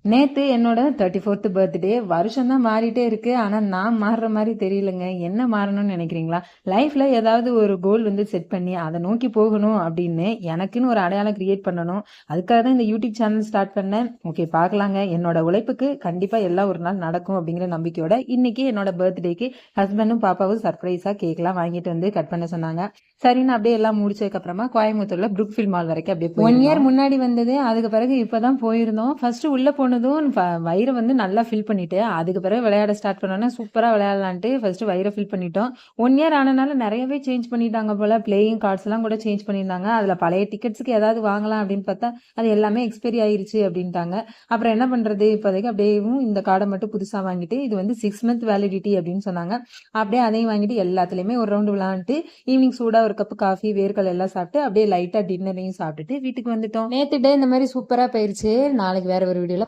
நேத்து என்னோட 34th birthday. வருஷம் தான் மாறிட்டே இருக்கு. ஆனா நான் மாறுற மாரி தெரியலங்க. என்ன மாறணும்னு நினைக்கிறீங்களா? லைஃப்ல ஏதாவது ஒரு கோல் வந்து செட் பண்ணி அத நோக்கி போகணும் அப்படின்னு எனக்குன்னு ஒரு அடையாளம் கிரியேட் பண்ணணும். அதுக்காக தான் இந்த யூடியூப் சேனல் ஸ்டார்ட் பண்ணேன். ஓகே பார்க்கலாங்க. என்னோட உழைப்புக்கு கண்டிப்பா எல்லாம் ஒரு நாள் நடக்கும் அப்படிங்கிற நம்பிக்கையோட இன்னைக்கு என்னோட பர்த்டேக்கு ஹஸ்பண்டும் பாப்பாவும் சர்ப்ரைஸா கேக்லாம் வாங்கிட்டு வந்து கட் பண்ண சொன்னாங்க. சரின்னு அப்படியே எல்லாம் முடிச்சதுக்கு அப்புறமா கோயம்புத்தூர்ல புரூக்ஃபீல்ட் மால் வரைக்கும் அப்படியே 1 இயர் முன்னாடி வந்தது. அதுக்கு பிறகு இப்பதான் போயிருந்தோம். ஃபர்ஸ்ட் உள்ள போனதும் வயிறை வந்து நல்லா ஃபில் பண்ணிட்டு அதுக்கு பிறகு விளையாட ஸ்டார்ட் பண்ணோன்னா சூப்பரா விளையாடலான்ட்டு ஃபர்ஸ்ட் வயிறை ஃபில் பண்ணிட்டோம். 1 இயர் ஆனனால நிறையவே சேஞ்ச் பண்ணிட்டாங்க போல. பிளேயிங் கார்ட்ஸ் எல்லாம் கூட சேஞ்ச் பண்ணியிருந்தாங்க. அதுல பழைய டிக்கெட்ஸ்க்கு ஏதாவது வாங்கலாம் அப்படின்னு பார்த்தா அது எல்லாமே எக்ஸ்பைரி ஆயிருச்சு அப்படின்ட்டாங்க. அப்புறம் என்ன பண்றது, இப்போதைக்கு அப்படியேவும் இந்த கார்டை மட்டும் புதுசா வாங்கிட்டு இது வந்து 6 மந்த் வேலிடிட்டி அப்படின்னு சொன்னாங்க. அப்படியே அதையும் வாங்கிட்டு எல்லாத்துலயுமே ஒரு ரவுண்டு விளையாண்டுட்டு ஈவினிங் சூடா ஒரு கப் காஃபி வேர்க்கல் எல்லாம் சாப்பிட்டு அப்படியே லைட்டா டின்னரையும் சாப்பிட்டுட்டு வீட்டுக்கு வந்துட்டோம். நேத்து டே இந்த மாதிரி சூப்பரா போயிருச்சு. நாளைக்கு வேற ஒரு வீடியோல